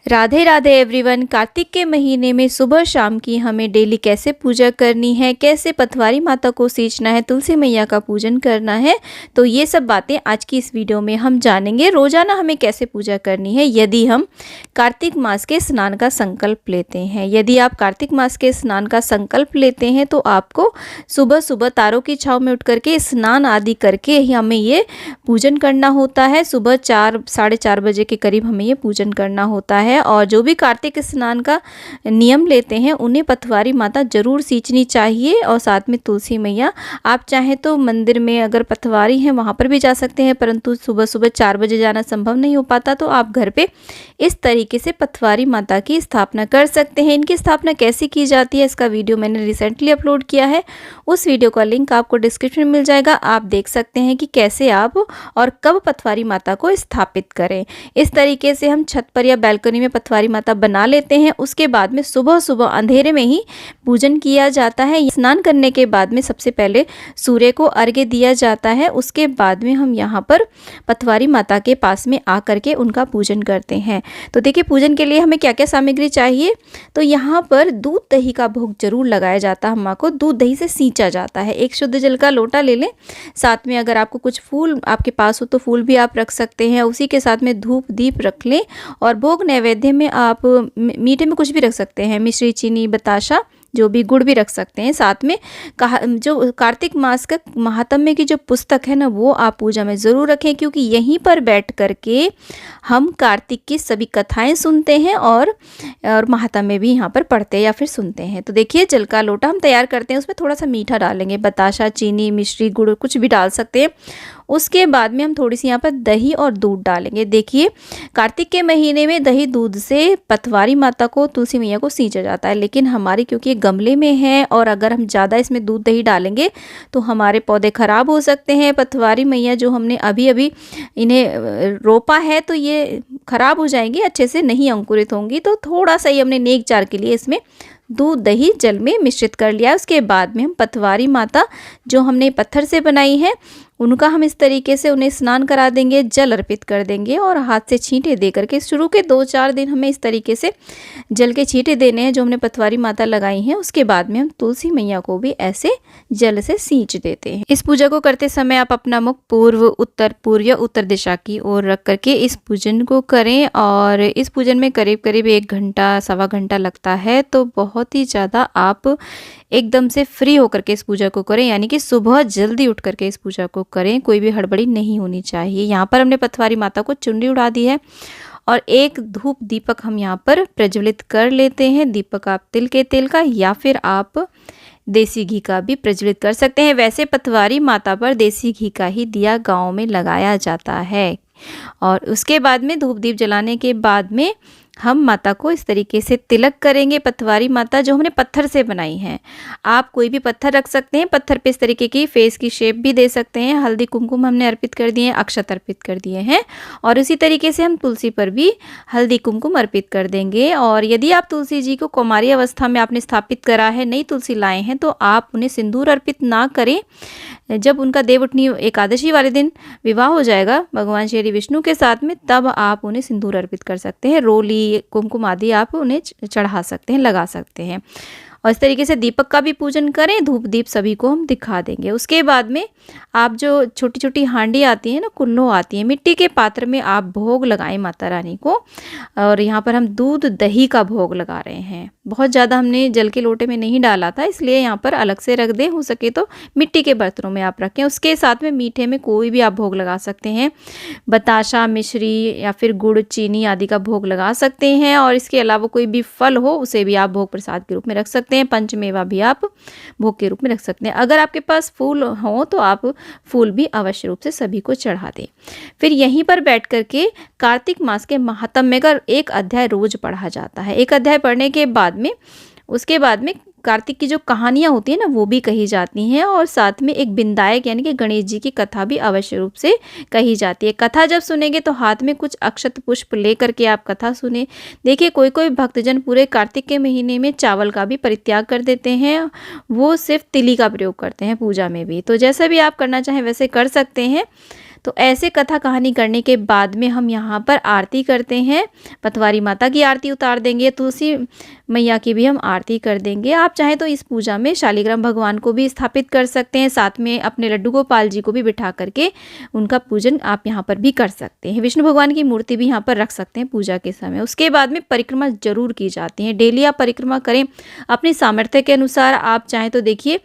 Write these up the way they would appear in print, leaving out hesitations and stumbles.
Radhe Radhe everyone. Kartik के महीने में सुबह शाम की हमें डेली कैसे पूजा करनी है, कैसे पथवारी माता को सींचना है, तुलसी मैया का पूजन करना है, तो ये सब बातें आज की इस वीडियो में हम जानेंगे। रोजाना हमें कैसे पूजा करनी है यदि हम कार्तिक मास के स्नान का संकल्प लेते हैं। यदि आप कार्तिक मास के स्नान का संकल्प लेते हैं तो आपको सुबह सुबह तारों की छाँव में उठ करके स्नान आदि करके ही हमें ये पूजन करना होता है। सुबह 4-4:30 बजे के करीब हमें ये पूजन करना होता है। और जो भी कार्तिक स्नान का नियम लेते हैं उन्हें पथवारी माता जरूर सींचनी चाहिए और साथ में तुलसी मैया। आप चाहें तो मंदिर में अगर पथवारी है वहाँ पर भी जा सकते हैं, परंतु सुबह सुबह 4 बजे जाना संभव नहीं हो पाता तो आप घर पे इस तरीके से पथवारी माता की स्थापना कर सकते हैं। इनकी स्थापना कैसे की जाती है इसका वीडियो मैंने रिसेंटली अपलोड किया है, उस वीडियो का लिंक आपको डिस्क्रिप्शन में मिल जाएगा। आप देख सकते हैं कि कैसे आप और कब पथवारी माता को स्थापित करें। इस तरीके से हम छत पर या बैल्कनी में पथवारी माता बना लेते हैं। उसके बाद में सुबह सुबह अंधेरे में ही पूजन किया जाता है। स्नान करने के बाद में सबसे पहले सूर्य को अर्घ्य दिया जाता है। उसके बाद में हम यहाँ पर पथवारी माता के पास में आकर के उनका पूजन करते हैं। तो देखिए पूजन के लिए हमें क्या क्या सामग्री चाहिए। तो यहाँ पर दूध दही का भोग जरूर लगाया जाता है। अम्मा को दूध दही से सींचा जाता है। एक शुद्ध जल का लोटा ले लें, साथ में अगर आपको कुछ फूल आपके पास हो तो फूल भी आप रख सकते हैं। उसी के साथ में धूप दीप रख लें और भोग नैवेद्य में आप मीठे में कुछ भी रख सकते हैं, मिश्री, चीनी, बताशा, जो भी गुड़ भी रख सकते हैं। साथ में जो कार्तिक मास का महात्म्य की जो पुस्तक है ना वो आप पूजा में ज़रूर रखें, क्योंकि यहीं पर बैठ करके हम कार्तिक की सभी कथाएं सुनते हैं और महात्म्य भी यहाँ पर पढ़ते हैं या फिर सुनते हैं। तो देखिए जल का लोटा हम तैयार करते हैं, उसमें थोड़ा सा मीठा डालेंगे, बताशा, चीनी, मिश्री, गुड़ कुछ भी डाल सकते हैं। उसके बाद में हम थोड़ी सी यहाँ पर दही और दूध डालेंगे। देखिए कार्तिक के महीने में दही दूध से पथवारी माता को, तुलसी मैया को सींचा जाता है, लेकिन हमारी क्योंकि ये गमले में है और अगर हम ज़्यादा इसमें दूध दही डालेंगे तो हमारे पौधे खराब हो सकते हैं। पथवारी मैया जो हमने अभी अभी इन्हें रोपा है तो ये खराब हो जाएंगे, अच्छे से नहीं अंकुरित होंगी। तो थोड़ा सा ही हमने नेक जार के लिए इसमें दूध दही जल में मिश्रित कर लिया। उसके बाद में हम पथवारी माता जो हमने पत्थर से बनाई है उनका हम इस तरीके से उन्हें स्नान करा देंगे, जल अर्पित कर देंगे और हाथ से छींटे दे करके शुरू के 2-4 दिन हमें इस तरीके से जल के छींटे देने हैं जो हमने पथवारी माता लगाई हैं। उसके बाद में हम तुलसी मैया को भी ऐसे जल से सींच देते हैं। इस पूजा को करते समय आप अपना मुख पूर्व, उत्तर, पूर्व या उत्तर दिशा की ओर रख करके इस पूजन को करें और इस पूजन में करीब करीब 1 घंटा, सवा घंटा लगता है। तो बहुत ही ज़्यादा आप एकदम से फ्री होकर के इस पूजा को करें, यानी कि सुबह जल्दी उठ करके इस पूजा को करें, कोई भी हड़बड़ी नहीं होनी चाहिए। यहाँ पर हमने पथवारी माता को चुनरी उड़ा दी है और एक धूप दीपक हम यहाँ पर प्रज्वलित कर लेते हैं। दीपक आप तिल के तेल का या फिर आप देसी घी का भी प्रज्वलित कर सकते हैं। वैसे पथवारी माता पर देसी घी का ही दिया गाँव में लगाया जाता है। और उसके बाद में धूप दीप जलाने के बाद में हम माता को इस तरीके से तिलक करेंगे। पथवारी माता जो हमने पत्थर से बनाई है, आप कोई भी पत्थर रख सकते हैं। पत्थर पे इस तरीके की फेस की शेप भी दे सकते हैं। हल्दी कुमकुम हमने अर्पित कर दिए हैं, अक्षत अर्पित कर दिए हैं और उसी तरीके से हम तुलसी पर भी हल्दी कुमकुम अर्पित कर देंगे। और यदि आप तुलसी जी को कुमारी अवस्था में आपने स्थापित करा है, नई तुलसी लाए हैं, तो आप उन्हें सिंदूर अर्पित ना करें। जब उनका देवउठनी एकादशी वाले दिन विवाह हो जाएगा भगवान श्री विष्णु के साथ में, तब आप उन्हें सिंदूर अर्पित कर सकते हैं। रोली, कुमकुम आदि आप उन्हें चढ़ा सकते हैं, लगा सकते हैं। और इस तरीके से दीपक का भी पूजन करें। धूप दीप सभी को हम दिखा देंगे। उसके बाद में आप जो छोटी छोटी हांडी आती है ना, कुल्लो आती है, मिट्टी के पात्र में आप भोग लगाएं माता रानी को। और यहाँ पर हम दूध दही का भोग लगा रहे हैं। बहुत ज़्यादा हमने जल के लोटे में नहीं डाला था, इसलिए यहाँ पर अलग से रख दें। हो सके तो मिट्टी के बर्तनों में आप रखें। उसके साथ में मीठे में कोई भी आप भोग लगा सकते हैं, बताशा, मिश्री या फिर गुड़, चीनी आदि का भोग लगा सकते हैं। और इसके अलावा कोई भी फल हो उसे भी आप भोग प्रसाद के रूप में रख सकते हैं। पंचमेवा भी आप भोग के रूप में रख सकते हैं। अगर आपके पास फूल हो तो आप फूल भी अवश्य रूप से सभी को चढ़ा दें। फिर यहीं पर बैठ करके कार्तिक मास के महात्म्य का एक अध्याय रोज पढ़ा जाता है। एक अध्याय पढ़ने के बाद में उसके बाद में कार्तिक की जो कहानियाँ होती हैं ना वो भी कही जाती हैं और साथ में एक बिंदायक यानी कि गणेश जी की कथा भी अवश्य रूप से कही जाती है। कथा जब सुनेंगे तो हाथ में कुछ अक्षत पुष्प ले करके आप कथा सुने। देखिए कोई कोई भक्तजन पूरे कार्तिक के महीने में चावल का भी परित्याग कर देते हैं, वो सिर्फ तिली का प्रयोग करते हैं पूजा में भी। तो जैसा भी आप करना चाहें वैसे कर सकते हैं। तो ऐसे कथा कहानी करने के बाद में हम यहाँ पर आरती करते हैं। पतवारी माता की आरती उतार देंगे, तुलसी मैया की भी हम आरती कर देंगे। आप चाहें तो इस पूजा में शालिग्राम भगवान को भी स्थापित कर सकते हैं, साथ में अपने लड्डू गोपाल जी को भी बिठा करके उनका पूजन आप यहाँ पर भी कर सकते हैं। विष्णु भगवान की मूर्ति भी यहाँ पर रख सकते हैं पूजा के समय। उसके बाद में परिक्रमा जरूर की जाती है। डेली आप परिक्रमा करें अपनी सामर्थ्य के अनुसार। आप चाहें तो देखिए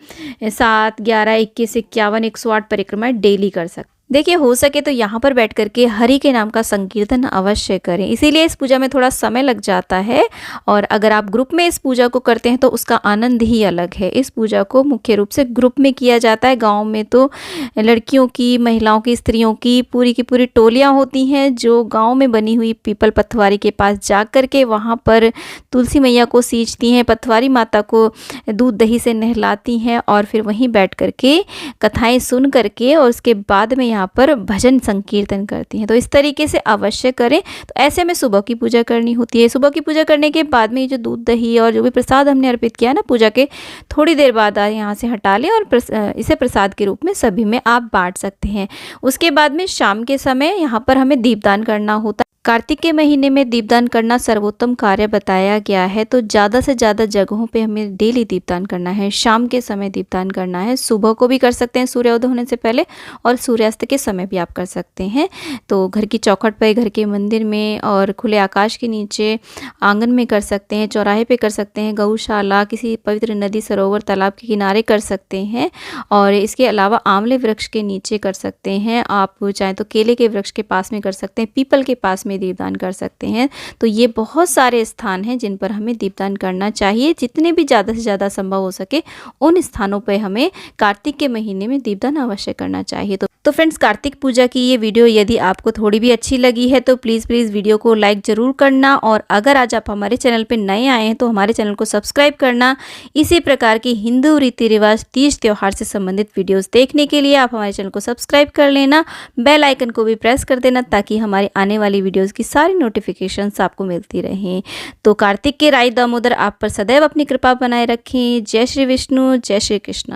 7, 11, 21, 51, 108 परिक्रमाएं डेली कर सकते हैं। देखिए हो सके तो यहाँ पर बैठ करके हरि के नाम का संकीर्तन अवश्य करें। इसीलिए इस पूजा में थोड़ा समय लग जाता है, और अगर आप ग्रुप में इस पूजा को करते हैं तो उसका आनंद ही अलग है। इस पूजा को मुख्य रूप से ग्रुप में किया जाता है। गांव में तो लड़कियों की, महिलाओं की, स्त्रियों की पूरी टोलियाँ होती हैं जो गाँव में बनी हुई पीपल पथवारी के पास जा कर के वहाँ पर तुलसी मैया को सींचती हैं, पथवारी माता को दूध दही से नहलाती हैं और फिर वहीं बैठ करके कथाएँ सुन करके और उसके बाद में यहाँ पर भजन संकीर्तन करती हैं। तो इस तरीके से अवश्य करें। तो ऐसे में सुबह की पूजा करनी होती है। सुबह की पूजा करने के बाद में ये जो दूध दही और जो भी प्रसाद हमने अर्पित किया ना पूजा के थोड़ी देर बाद यहाँ से हटा लें और इसे प्रसाद के रूप में सभी में आप बांट सकते हैं। उसके बाद में शाम के समय यहाँ पर हमें दीपदान करना होता है। कार्तिक के महीने में दीपदान करना सर्वोत्तम कार्य बताया गया है। तो ज़्यादा से ज़्यादा जगहों पे हमें डेली दीपदान करना है। शाम के समय दीपदान करना है। सुबह को भी कर सकते हैं सूर्योदय होने से पहले, और सूर्यास्त के समय भी आप कर सकते हैं। तो घर की चौखट पर, घर के मंदिर में, और खुले आकाश के नीचे, आंगन में कर सकते हैं, चौराहे पे कर सकते हैं, गौशाला, किसी पवित्र नदी, सरोवर, तालाब के किनारे कर सकते हैं। और इसके अलावा आंवले वृक्ष के नीचे कर सकते हैं। आप चाहें तो केले के वृक्ष के पास में कर सकते हैं, पीपल के पास में दीपदान कर सकते हैं। तो ये बहुत सारे स्थान हैं जिन पर हमें दीपदान करना चाहिए। जितने भी ज़्यादा से ज़्यादा संभव हो सके उन स्थानों पर हमें कार्तिक के महीने में दीपदान अवश्य करना चाहिए। तो फ्रेंड्स, कार्तिक पूजा की ये वीडियो यदि आपको थोड़ी भी अच्छी लगी है तो प्लीज़ वीडियो को लाइक ज़रूर करना, और अगर आज आप हमारे चैनल पर नए आए हैं तो हमारे चैनल को सब्सक्राइब करना। इसी प्रकार की हिंदू रीति रिवाज, तीज त्योहार से संबंधित वीडियोस देखने के लिए आप हमारे चैनल को सब्सक्राइब कर लेना। बेल आइकन को भी प्रेस कर देना ताकि हमारी आने वाली वीडियोस की सारी नोटिफिकेशंस आपको मिलती रहें। तो कार्तिक के राई दामोदर आप पर सदैव अपनी कृपा बनाए रखें। जय श्री विष्णु, जय श्री कृष्ण।